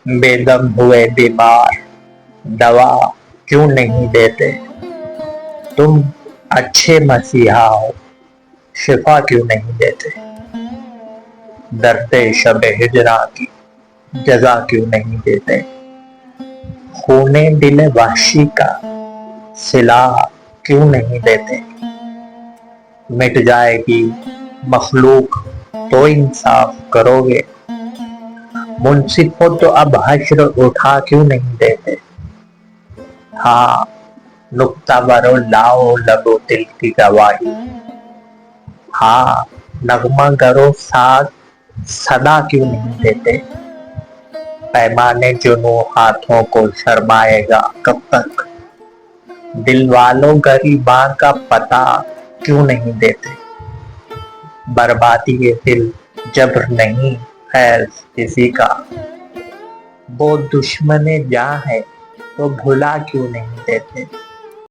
بے دم ہوئے بیمار دوا کیوں نہیں دیتے؟ تم اچھے مسیحا ہو، شفا کیوں نہیں دیتے؟ درد شب ہجراں کی جزا کیوں نہیں دیتے؟ خون دل وحشی کا صلہ کیوں نہیں دیتے؟ مٹ جائے گی مخلوق تو انصاف کرو گے؟ منصف ہو تو اب حشر اٹھا کیوں نہیں دیتے؟ ہاں، نکتہ برو لاؤ لبو دل کی گواہی، ہاں نغمہ گرو ساز صدا کیوں نہیں دیتے؟ پیمانے جنوں ہاتھوں کو شرمائے گا کب تک؟ دل والوں گریباں کا پتہ کیوں نہیں دیتے؟ بربادی دل جبر نہیں خیر کسی کا، وہ دشمن جاں ہے تو بھلا کیوں نہیں دیتے؟